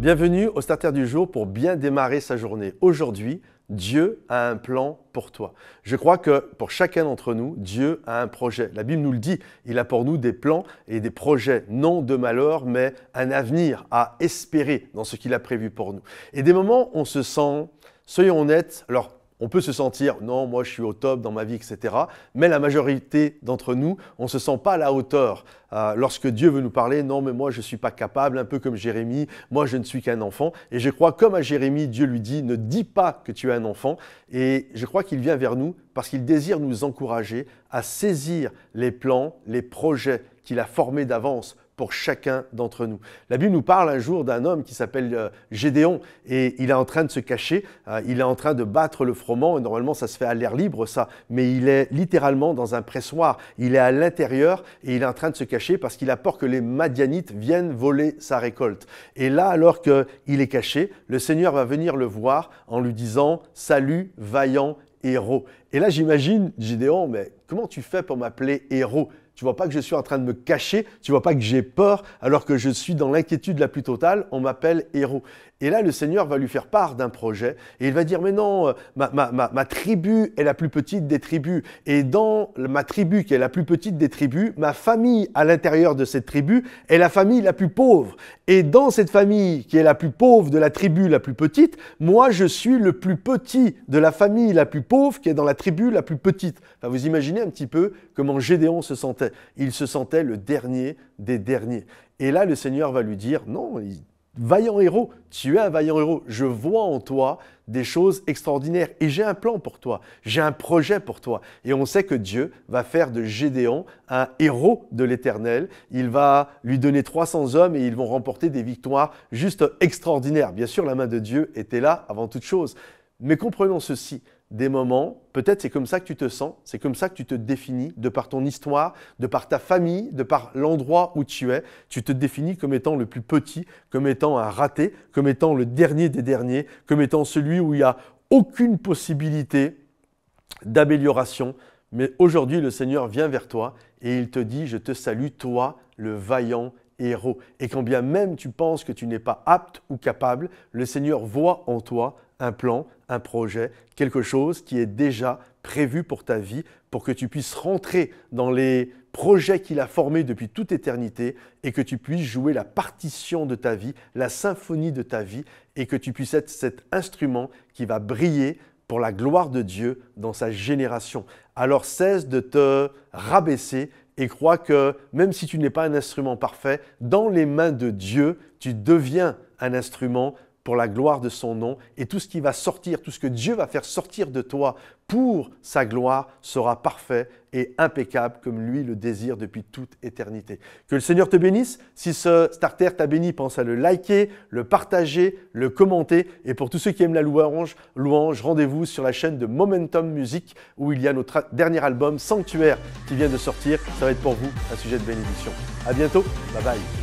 Bienvenue au Starter du jour pour bien démarrer sa journée. Aujourd'hui, Dieu a un plan pour toi. Je crois que pour chacun d'entre nous, Dieu a un projet. La Bible nous le dit, il a pour nous des plans et des projets, non de malheur, mais un avenir à espérer dans ce qu'il a prévu pour nous. Et des moments, on se sent, soyons honnêtes, alors on peut se sentir, non, moi je suis au top dans ma vie, etc. Mais la majorité d'entre nous, on ne se sent pas à la hauteur. Lorsque Dieu veut nous parler, non, mais moi je ne suis pas capable, un peu comme Jérémie, moi je ne suis qu'un enfant. Et je crois, comme à Jérémie, Dieu lui dit, ne dis pas que tu es un enfant. Et je crois qu'il vient vers nous parce qu'il désire nous encourager à saisir les plans, les projets qu'il a formés d'avance pour chacun d'entre nous. La Bible nous parle un jour d'un homme qui s'appelle Gédéon et il est en train de se cacher, il est en train de battre le froment et normalement ça se fait à l'air libre ça, mais il est littéralement dans un pressoir, il est à l'intérieur et il est en train de se cacher parce qu'il a peur que les Madianites viennent voler sa récolte. Et là, alors qu'il est caché, le Seigneur va venir le voir en lui disant « Salut, vaillant héros ». Et là, j'imagine Gédéon, mais comment tu fais pour m'appeler héros ? Tu vois pas que je suis en train de me cacher, tu vois pas que j'ai peur alors que je suis dans l'inquiétude la plus totale, on m'appelle héros. Et là, le Seigneur va lui faire part d'un projet et il va dire, mais non, ma tribu est la plus petite des tribus. Et dans ma tribu qui est la plus petite des tribus, ma famille à l'intérieur de cette tribu est la famille la plus pauvre. Et dans cette famille qui est la plus pauvre de la tribu la plus petite, moi, je suis le plus petit de la famille la plus pauvre qui est dans la tribu la plus petite. Enfin, vous imaginez un petit peu comment Gédéon se sentait. Il se sentait le dernier des derniers. Et là, le Seigneur va lui dire, non, vaillant héros, tu es un vaillant héros. Je vois en toi des choses extraordinaires et j'ai un plan pour toi. J'ai un projet pour toi. Et on sait que Dieu va faire de Gédéon un héros de l'Éternel. Il va lui donner 300 hommes et ils vont remporter des victoires juste extraordinaires. Bien sûr, la main de Dieu était là avant toute chose. Mais comprenons ceci. Des moments, peut-être c'est comme ça que tu te sens, c'est comme ça que tu te définis, de par ton histoire, de par ta famille, de par l'endroit où tu es. Tu te définis comme étant le plus petit, comme étant un raté, comme étant le dernier des derniers, comme étant celui où il n'y a aucune possibilité d'amélioration. Mais aujourd'hui, le Seigneur vient vers toi et il te dit, je te salue, toi, le vaillant héros. Et quand bien même tu penses que tu n'es pas apte ou capable, le Seigneur voit en toi un plan, un projet, quelque chose qui est déjà prévu pour ta vie, pour que tu puisses rentrer dans les projets qu'il a formés depuis toute éternité et que tu puisses jouer la partition de ta vie, la symphonie de ta vie et que tu puisses être cet instrument qui va briller pour la gloire de Dieu dans sa génération. Alors cesse de te rabaisser et crois que même si tu n'es pas un instrument parfait, dans les mains de Dieu, tu deviens un instrument pour la gloire de son nom et tout ce qui va sortir, tout ce que Dieu va faire sortir de toi pour sa gloire sera parfait et impeccable comme lui le désire depuis toute éternité. Que le Seigneur te bénisse. Si ce starter t'a béni, pense à le liker, le partager, le commenter. Et pour tous ceux qui aiment la louange, rendez-vous sur la chaîne de Momentum Music où il y a notre dernier album Sanctuaire qui vient de sortir. Ça va être pour vous un sujet de bénédiction. À bientôt. Bye bye.